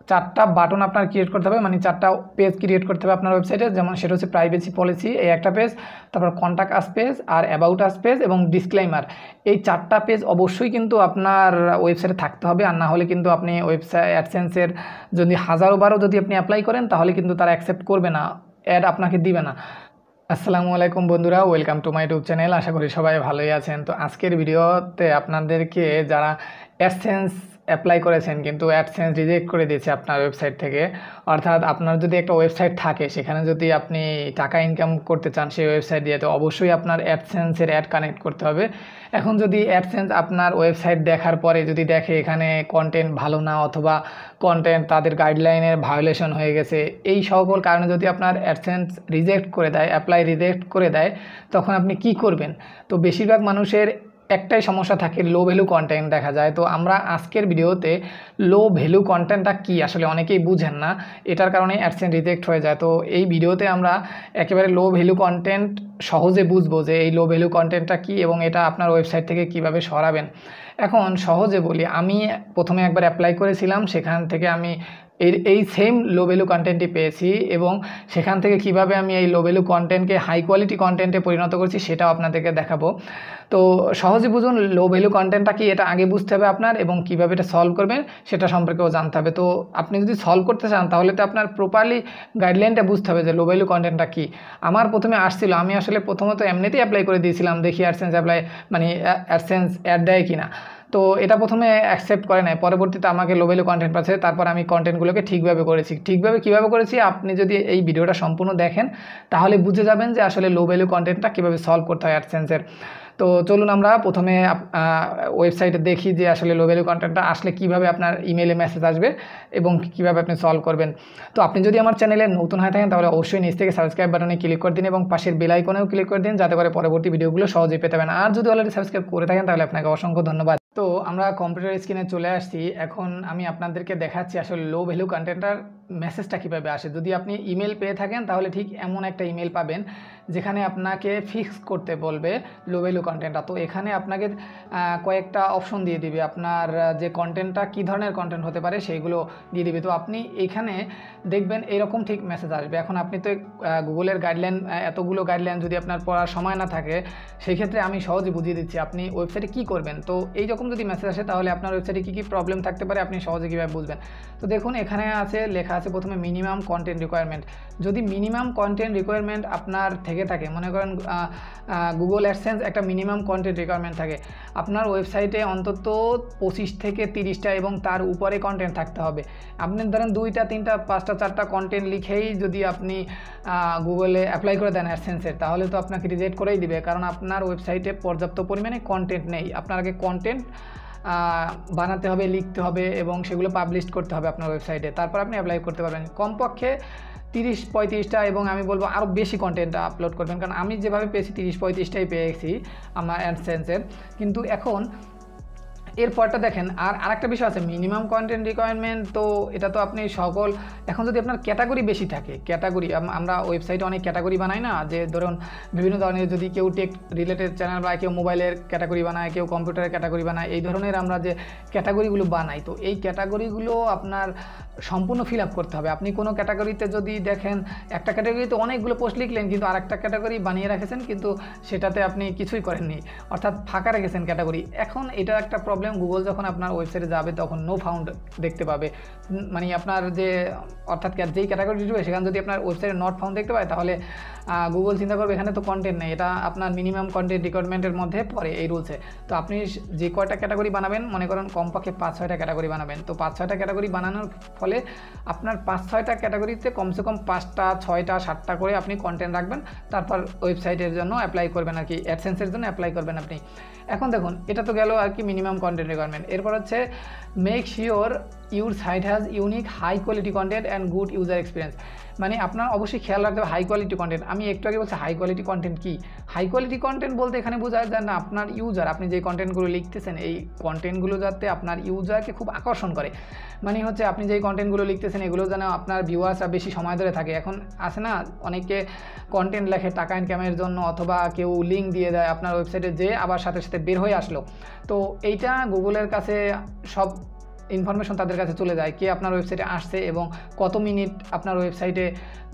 চারটা বাটন আপনার ক্রিয়েট করতে হবে, মানে চারটা পেজ ক্রিয়েট করতে হবে আপনার ওয়েবসাইটে। যেমন সেটা হচ্ছে প্রাইভেসি পলিসি, এই একটা পেজ, তারপর কন্ট্যাক্ট আস পেজ, আর অ্যাবাউট আস পেজ এবং ডিসক্লেইমার। এই চারটা পেজ অবশ্যই কিন্তু আপনার ওয়েবসাইটে থাকতে হবে, আর না হলে কিন্তু আপনি ওয়েবসাইট অ্যাডসেন্সের যদি হাজারো বারও যদি আপনি অ্যাপ্লাই করেন তাহলে কিন্তু তারা অ্যাকসেপ্ট করবে না, অ্যাড আপনাকে দিবে না। আসসালামু আলাইকুম বন্ধুরা, welcome to my YouTube channel. আশা করি সবাই ভালোই আছেন। তো আজকের ভিডিওতে আপনাদেরকে যারা অ্যাডসেন্স অ্যাপ্লাই করেছেন কিন্তু অ্যাডসেন্স রিজেক্ট করে দিয়েছে আপনার ওয়েবসাইট থেকে, অর্থাৎ আপনার যদি একটা ওয়েবসাইট থাকে সেখানে যদি আপনি টাকা ইনকাম করতে চান সেই ওয়েবসাইট দিয়ে, তো অবশ্যই আপনার অ্যাডসেন্সের অ্যাড কানেক্ট করতে হবে। এখন যদি অ্যাডসেন্স আপনার ওয়েবসাইট দেখার পরে যদি দেখে এখানে কন্টেন্ট ভালো না, অথবা কন্টেন্ট তাদের গাইডলাইনের ভায়োলেশন হয়ে গেছে, এই সকল কারণে যদি আপনার অ্যাডসেন্স রিজেক্ট করে দেয়, অ্যাপ্লাই রিজেক্ট করে দেয়, তখন আপনি কি করবেন? তো বেশিরভাগ মানুষের একটাই সমস্যা থাকে, লো ভ্যালু কন্টেন্ট দেখা যায়। তো আমরা আজকের ভিডিওতে লো ভ্যালু কন্টেন্টটা কি আসলে অনেকেই বুঝেন না, এটার কারণে অ্যাডসেন্স রিজেক্ট হয়ে যায়। তো এই ভিডিওতে আমরা একেবারে লো ভ্যালু কন্টেন্ট সহজে বুঝবো যে এই লো ভ্যালু কন্টেন্টটা কি এবং এটা আপনার ওয়েবসাইট থেকে কিভাবে সরাবেন। এখন সহজে বলি, আমি প্রথমে একবার অ্যাপ্লাই করেছিলাম, সেখান থেকে আমি এই সেম লো ভ্যালু কন্টেন্টটি পেয়েছি, এবং সেখান থেকে কিভাবে আমি এই লো ভ্যালু কন্টেন্টকে হাই কোয়ালিটি কন্টেন্টে পরিণত করছি সেটাও আপনাদেরকে দেখাবো। তো সহজে বুঝুন লো ভ্যালু কন্টেন্টটা কি, এটা আগে বুঝতে হবে আপনার, এবং কীভাবে এটা সলভ করবেন সেটা সম্পর্কেও জানতে হবে। তো আপনি যদি সলভ করতে চান তাহলে তো আপনার প্রপারলি গাইডলাইনটা বুঝতে হবে যে লো ভ্যালু কন্টেন্টটা কী। আমার প্রথমে আসছিল, আমি আসলে প্রথমত এমনিতেই অ্যাপ্লাই করে দিয়েছিলাম, দেখি অ্যাডসেন্স অ্যাপ্লাই মানে অ্যাডসেন্স অ্যাড দেয় কিনা। তো এটা প্রথমে অ্যাকসেপ্ট করে নেয়, পরবর্তীতে আমাকে লো ভ্যালু কন্টেন্ট পাচ্ছে, তারপর আমি কন্টেন্টগুলোকে ঠিকভাবে করেছি। ঠিকভাবে কীভাবে করেছি আপনি যদি এই ভিডিওটা সম্পূর্ণ দেখেন তাহলে বুঝে যাবেন যে আসলে লো ভ্যালু কন্টেন্টটা কীভাবে সলভ করতে হয় অ্যাডসেন্সের। তো চলুন আমরা প্রথমে ওয়েবসাইটে দেখি যে আসলে লো ভ্যালু কন্টেন্টটা আসলে কীভাবে আপনার ইমেলে মেসেজ আসবে এবং কীভাবে আপনি সলভ করবেন। তো আপনি যদি আমার চ্যানেলে নতুন হয়ে থাকেন তাহলে অবশ্যই নিচ থেকে সাবস্ক্রাইব বাটনে ক্লিক করে দিন এবং পাশের বেল আইকনেও ক্লিক করে দিন, যাতে করে পরবর্তী ভিডিওগুলো সহজেই পেতে পারেন। আর যদি অলরেডি সাবস্ক্রাইব করে থাকেন তাহলে আপনাকে অসংখ্য ধন্যবাদ। তো আমরা কম্পিউটার স্ক্রিনে চলে আসছি, এখন আমি আপনাদেরকে দেখাচ্ছি আসলে লো ভ্যালু কন্টেন্টটার মেসেজটা কীভাবে আসে। যদি আপনি ইমেল পেয়ে থাকেন তাহলে ঠিক এমন একটা ইমেল পাবেন যেখানে আপনাকে ফিক্স করতে বলবে লো ভ্যালু কন্টেন্টটা। তো এখানে আপনাকে কয়েকটা অপশন দিয়ে দিবে, আপনার যে কন্টেন্টটা কী ধরনের কন্টেন্ট হতে পারে সেইগুলো দিয়ে দিবে। তো আপনি এখানে দেখবেন এরকম ঠিক মেসেজ আসবে। এখন আপনি তো গুগলের গাইডলাইন, এতগুলো গাইডলাইন যদি আপনার পড়ার সময় না থাকে, সেই ক্ষেত্রে আমি সহজে বুঝিয়ে দিচ্ছি আপনি ওয়েবসাইটে কী করবেন। তো এই রকম যদি মেসেজ আসে তাহলে আপনার ওয়েবসাইটে কী কী প্রবলেম থাকতে পারে আপনি সহজে কীভাবে বুঝবেন। তো দেখুন এখানে আছে, লেখা আছে প্রথমে মিনিমাম কন্টেন্ট রিকোয়ারমেন্ট। যদি মিনিমাম কন্টেন্ট রিকোয়ারমেন্ট আপনার থেকে থাকে, মনে করেন গুগল অ্যাডসেন্স একটা মিনিমাম কন্টেন্ট রিকোয়ারমেন্ট থাকে, আপনার ওয়েবসাইটে অন্তত 25 থেকে 30টা এবং তার উপরে কন্টেন্ট থাকতে হবে। আপনি ধরেন 2টা 3টা 5টা 4টা কন্টেন্ট লিখেই যদি আপনি গুগলে অ্যাপ্লাই করে দেন অ্যাডসেন্সের, তাহলে তো আপনাকে রিজেক্ট করেই দিবে, কারণ আপনার ওয়েবসাইটে পর্যাপ্ত পরিমাণে কন্টেন্ট নেই। আপনার আগে কন্টেন্ট বানাতে হবে, লিখতে হবে এবং সেগুলো পাবলিশ করতে হবে আপনার ওয়েবসাইটে, তারপর আপনি অ্যাপ্লাই করতে পারবেন। কমপক্ষে 30-35টা এবং আমি বলবো আরও বেশি কন্টেন্ট আপলোড করবেন, কারণ আমি যেভাবে পেয়েছি 30-35টাই পেয়েছি আমার অ্যাডসেন্সের। কিন্তু এখন এরপরটা দেখেন, আরেকটা বিষয় আছে মিনিমাম কন্টেন্ট রিকোয়ারমেন্ট। তো এটা তো আপনি সকল, এখন যদি আপনার ক্যাটাগরি বেশি থাকে, ক্যাটাগরি আমরা ওয়েবসাইটে অনেক ক্যাটাগরি বানাই না, যে ধরুন বিভিন্ন ধরনের, যদি কেউ টেক রিলেটেড চ্যানেল বা কেউ মোবাইলের ক্যাটাগরি বানায়, কেউ কম্পিউটারের ক্যাটাগরি বানায়, এই ধরনের আমরা যে ক্যাটাগরিগুলো বানাই, তো এই ক্যাটাগরিগুলো আপনার সম্পূর্ণ ফিল আপ করতে হবে। আপনি কোনো ক্যাটাগরিতে যদি দেখেন একটা ক্যাটাগরিতে অনেকগুলো পোস্ট লিখলেন কিন্তু আরেকটা ক্যাটাগরি বানিয়ে রেখেছেন কিন্তু সেটাতে আপনি কিছুই করেননি, অর্থাৎ ফাঁকা রেখেছেন ক্যাটাগরি। এখন এটা একটা প্রবলেম, গুগল যখন আপনার ওয়েবসাইটে যাবে তখন নো ফাউন্ড দেখতে পাবে, মানে আপনার যে অর্থাৎ যেই ক্যাটাগরি দিবে সেখানে যদি আপনার ওয়েবসাইটে নট ফাউন্ড দেখতে পায় তাহলে গুগল চিন্তা করবে এখানে তো কন্টেন্ট নেই, এটা আপনার মিনিমাম কন্টেন্ট রিকোয়ারমেন্টের মধ্যে পড়ে এই রুলসে। তো আপনি যে কয়টা ক্যাটাগরি বানাবেন, মনে করেন কমপক্ষে 5-6টা ক্যাটাগরি বানাবেন। তো 5-6টা ক্যাটাগরি বানানোর ফলে আপনার 5-6টা ক্যাটাগরিতে কমসে কম 5টা 6টা 7টা করে আপনি কন্টেন্ট রাখবেন, তারপর ওয়েবসাইটের জন্য অ্যাপ্লাই করবেন আর কি, অ্যাডসেন্সের জন্য অ্যাপ্লাই করবেন আপনি। এখন দেখুন এটা তো গেল আর কি মিনিমাম কন্টেন্ট রিকোয়ারমেন্ট। এরপর হচ্ছে make sure your site has unique high quality content and good user experience. মানে আপনার অবশ্যই খেয়াল রাখতে হবে হাই কোয়ালিটি কন্টেন্ট। আমি একটু আগে বলছি হাই কোয়ালিটি কন্টেন্ট কি, হাই কোয়ালিটি কন্টেন্ট বলতে এখানে বোঝায় যে না আপনার ইউজার, আপনি যে কন্টেন্টগুলো লিখতেছেন এই কন্টেন্টগুলো যাতে আপনার ইউজারকে খুব আকর্ষণ করে, মানে হচ্ছে আপনি যেই কন্টেন্টগুলো লিখতেছেন এগুলো যেন আপনার ভিউয়ার্সরা বেশি সময় ধরে থাকে। এখন আছে না অনেকে কন্টেন্ট লেখে টাকা ইনকামের জন্য, অথবা কেউ লিঙ্ক দিয়ে দেয় আপনার ওয়েবসাইটে, যে আবার সাথে সাথে বের হয়ে আসলো। তো এইটা গুগলের কাছে সব ইনফরমেশন তাদের কাছে চলে যায়, কে আপনার ওয়েবসাইটে আসছে এবং কত মিনিট আপনার ওয়েবসাইটে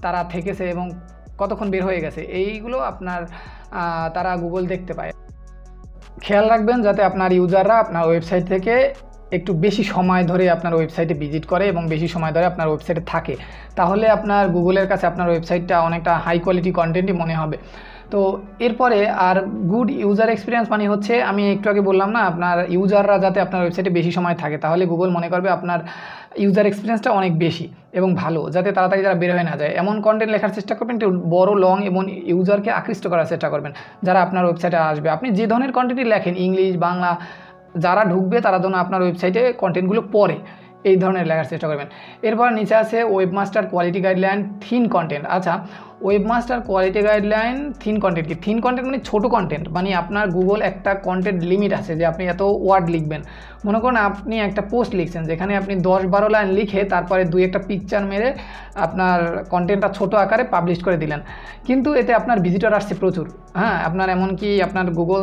তারা থেকেছে এবং কতক্ষণ বের হয়ে গেছে, এইগুলো আপনার তারা গুগল দেখতে পায়। খেয়াল রাখবেন যাতে আপনার ইউজাররা আপনার ওয়েবসাইট থেকে একটু বেশি সময় ধরে আপনার ওয়েবসাইটে ভিজিট করে এবং বেশি সময় ধরে আপনার ওয়েবসাইটে থাকে, তাহলে আপনার গুগলের কাছে আপনার ওয়েবসাইটটা অনেকটা হাই কোয়ালিটি কন্টেন্টই মনে হবে। তো এরপরে আর গুড ইউজার এক্সপিরিয়েন্স মানে হচ্ছে, আমি একটু আগে বললাম না, আপনার ইউজাররা যাতে আপনার ওয়েবসাইটে বেশি সময় থাকে, তাহলে গুগল মনে করবে আপনার ইউজার এক্সপিরিয়েন্সটা অনেক বেশি এবং ভালো, যাতে তাড়াতাড়ি যারা বের হয়ে না যায় এমন কন্টেন্ট লেখার চেষ্টা করবেন, একটু বড় লং এবং ইউজারকে আকৃষ্ট করার চেষ্টা করবেন যারা আপনার ওয়েবসাইটে আসবে। আপনি যে ধরনের কন্টেন্টই লেখেন, ইংলিশ বাংলা, যারা ঢুকবে তারা যেন আপনার ওয়েবসাইটে কন্টেন্টগুলো পড়ে, এই ধরনের লেখার চেষ্টা করবেন। এরপর নিচে আছে webmaster quality guideline thin content. আচ্ছা, webmaster quality guideline thin content কি? থিন কন্টেন্ট মানে ছোটো কন্টেন্ট, মানে আপনার গুগল একটা কন্টেন্ট লিমিট আছে যে আপনি এত ওয়ার্ড লিখবেন। মনে করুন আপনি একটা পোস্ট লিখছেন যেখানে আপনি 10-12 লাইন লিখে তারপরে 2-1টা পিকচার মেরে আপনার কন্টেন্টটা ছোটো আকারে পাবলিশ করে দিলেন, কিন্তু এতে আপনার ভিজিটর আসছে প্রচুর। হ্যাঁ, আপনার এমনকি আপনার গুগল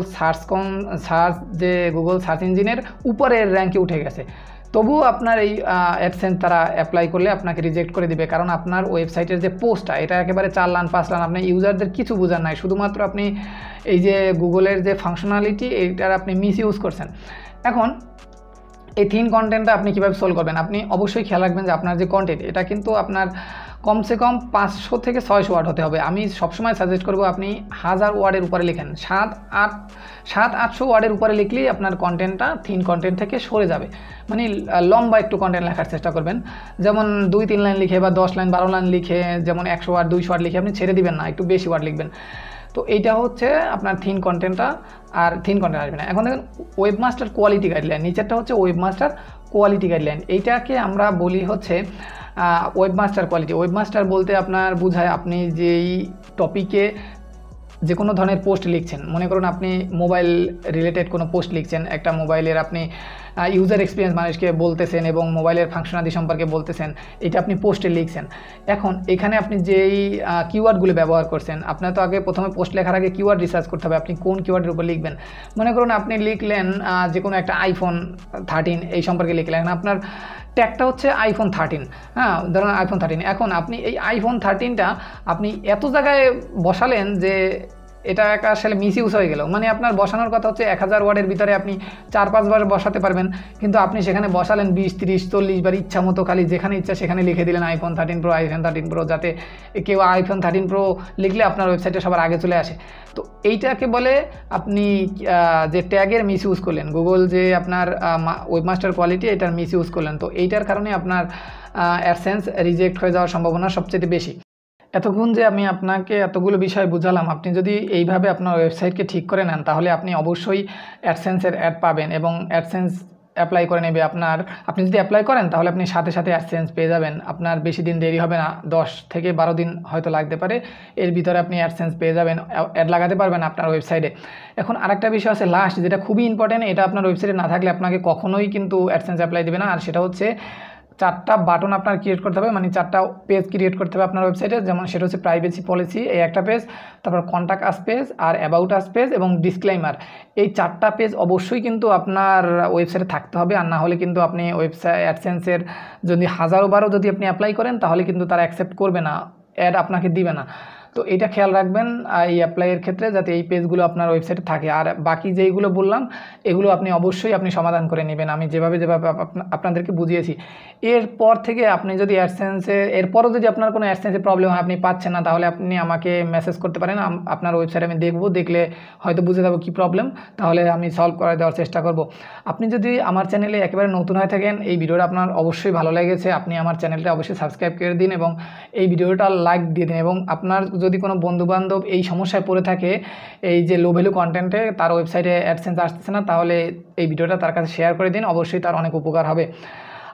যে গুগল সার্চ ইঞ্জিনের উপরের র্যাঙ্কে উঠে গেছে, তবুও আপনার এই অ্যাডসেন্স তারা অ্যাপ্লাই করলে আপনাকে রিজেক্ট করে দিবে, কারণ আপনার ওয়েবসাইটের যে পোস্টটা এটা একেবারে 4 লাইন 5 লাইন, আপনি ইউজারদের কিছু বোঝার নাই, শুধুমাত্র আপনি এই যে গুগলের যে ফাংশনালিটি এইটার আপনি মিস ইউজ করছেন। এখন এই থিন কন্টেন্টটা আপনি কীভাবে সলভ করবেন? আপনি অবশ্যই খেয়াল রাখবেন যে আপনার যে কন্টেন্ট এটা কিন্তু আপনার কমসে কম 500 থেকে 600 ওয়ার্ড হতে হবে। আমি সবসময় সাজেস্ট করবো আপনি 1000 ওয়ার্ডের উপরে লেখেন, 700-800 ওয়ার্ডের উপরে লিখলেই আপনার কন্টেন্টটা থিন কন্টেন্ট থেকে সরে যাবে। মানে লম্বা একটু কন্টেন্ট লেখার চেষ্টা করবেন, যেমন 2-3 লাইন লিখে বা 10 লাইন 12 লাইন লিখে, যেমন 100 ওয়ার্ড 200 ওয়ার্ড লিখে আপনি ছেড়ে দিবেন না, একটু বেশি ওয়ার্ড লিখবেন। তো এইটা হচ্ছে আপনার থিন কন্টেন্টটা, আর থিন কন্টেন্ট আসবে না। এখন দেখুন ওয়েবমাস্টার কোয়ালিটি গাইডলাইন, নিচেরটা হচ্ছে ওয়েবমাস্টার কোয়ালিটি গাইডলাইন। এইটাকে আমরা বলি হচ্ছে ওয়েবমাস্টার কোয়ালিটি। ওয়েবমাস্টার বলতে আপনার বোঝায় আপনি যেই টপিকে যে কোনো ধরনের পোস্ট লিখছেন, মনে করুন আপনি মোবাইল রিলেটেড কোনো পোস্ট লিখছেন, একটা মোবাইলের আপনি ইউজার এক্সপিরিয়েন্স মানুষকে বলতেছেন এবং মোবাইলের ফাংশনালিটি সম্পর্কে বলতেছেন, এটা আপনি পোস্টে লিখছেন। এখন এখানে আপনি যেই কিওয়ার্ডগুলো ব্যবহার করছেন, আপনার তো আগে প্রথমে পোস্ট লেখার আগে কিওয়ার্ড রিসার্চ করতে হবে, আপনি কোন কিওয়ার্ডের উপর লিখবেন। মনে করুন আপনি লিখলেন যে কোনো একটা iPhone 13 এই সম্পর্কে লিখলেন, আপনার ট্যাগটা হচ্ছে iPhone 13, হ্যাঁ, ধরুন iPhone 13। এখন আপনি এই iPhone 13টা আপনি এত জায়গায় বসালেন যে এটা একটা আসলে মিস ইউজ হয়ে গেল। মানে আপনার বসানোর কথা হচ্ছে 1000 ওয়ার্ডের ভিতরে আপনি 4-5 বার বসাতে পারবেন, কিন্তু আপনি সেখানে বসালেন 20-30-40 বার, ইচ্ছা মতো খালি যেখানে ইচ্ছা সেখানে লিখে দিলেন iPhone 13 Pro, iPhone 13 Pro, যাতে কেউ iPhone 13 Pro লিখলে আপনার ওয়েবসাইটে সবার আগে চলে আসে। তো এইটাকে বলে আপনি যে ট্যাগের মিস ইউজ করলেন, গুগল যে আপনার ওয়েবমাস্টার কোয়ালিটি এটার মিস ইউজ করলেন, তো এইটার কারণে আপনার অ্যাডসেন্স রিজেক্ট হয়ে যাওয়ার সম্ভাবনা সবচেয়ে বেশি। এতক্ষণ যে আমি আপনাকে এতগুলো বিষয় বুঝালাম, আপনি যদি এইভাবে আপনার ওয়েবসাইটকে ঠিক করে নেন তাহলে আপনি অবশ্যই অ্যাডসেন্সের অ্যাড পাবেন এবং অ্যাডসেন্স অ্যাপ্লাই করে নেবে আপনার। আপনি যদি অ্যাপ্লাই করেন তাহলে আপনি সাথে সাথে অ্যাডসেন্স পেয়ে যাবেন, আপনার বেশি দিন দেরি হবে না, 10 থেকে 12 দিন হয়তো লাগতে পারে, এর ভিতরে আপনি অ্যাডসেন্স পেয়ে যাবেন, অ্যাড লাগাতে পারবেন আপনার ওয়েবসাইটে। এখন আরেকটা বিষয় আছে লাস্ট, যেটা খুবই ইম্পর্টেন্ট, এটা আপনার ওয়েবসাইটে না থাকলে আপনাকে কখনোই কিন্তু অ্যাডসেন্স অ্যাপ্লাই দেবে না, আর সেটা হচ্ছে 4টা বাটন আপনার ক্রিয়েট করতে হবে, মানে 4টা পেজ ক্রিয়েট করতে হবে আপনার ওয়েবসাইটে। যেমন সেটা হচ্ছে প্রাইভেসি পলিসি এই একটা পেজ, তারপর কন্ট্যাক্ট আস পেজ, আর অ্যাবাউট আস পেজ এবং ডিসক্লেইমার। এই 4টা পেজ অবশ্যই কিন্তু আপনার ওয়েবসাইটে থাকতে হবে, আর না হলে কিন্তু আপনি ওয়েবসাইট অ্যাডসেন্সের যদি 1000 বারও যদি আপনি অ্যাপ্লাই করেন তাহলে কিন্তু তারা অ্যাকসেপ্ট করবে না, অ্যাড আপনাকে দিবে না। তো এটা খেয়াল রাখবেন এই অ্যাপ্লাইয়ের ক্ষেত্রে, যাতে এই পেজগুলো আপনার ওয়েবসাইটে থাকে। আর বাকি যেইগুলো বললাম এগুলো আপনি অবশ্যই সমাধান করে নেবেন, আমি যেভাবে আপনাদেরকে বুঝিয়েছি। এরপর থেকে আপনি যদি এরপরও যদি আপনার কোনো অ্যাডসেন্সে প্রবলেম হয়, আপনি পাচ্ছেন না, তাহলে আপনি আমাকে মেসেজ করতে পারেন, আপনার ওয়েবসাইটে আমি দেখলে হয়তো বুঝে যাবো কী প্রবলেম, তাহলে আমি সলভ করে দেওয়ার চেষ্টা করব। আপনি যদি আমার চ্যানেলে একেবারে নতুন হয়ে থাকেন, এই ভিডিওটা আপনার অবশ্যই ভালো লেগেছে, আপনি আমার চ্যানেলটা অবশ্যই সাবস্ক্রাইব করে দিন এবং এই ভিডিওটা লাইক দিয়ে দিন। এবং আপনার যদি কোনো বন্ধুবান্ধব এই সমস্যায় পড়ে থাকে, এই যে লো ভ্যালু কন্টেন্টে তার ওয়েবসাইটে অ্যাডসেন্স আসতেছে না, তাহলে এই ভিডিওটা তার কাছে শেয়ার করে দিন, অবশ্যই তার অনেক উপকার হবে।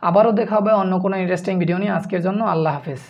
আবারও দেখা হবে অন্য কোনো ইন্টারেস্টিং ভিডিও নিয়ে। আজকের জন্য আল্লাহ হাফেজ।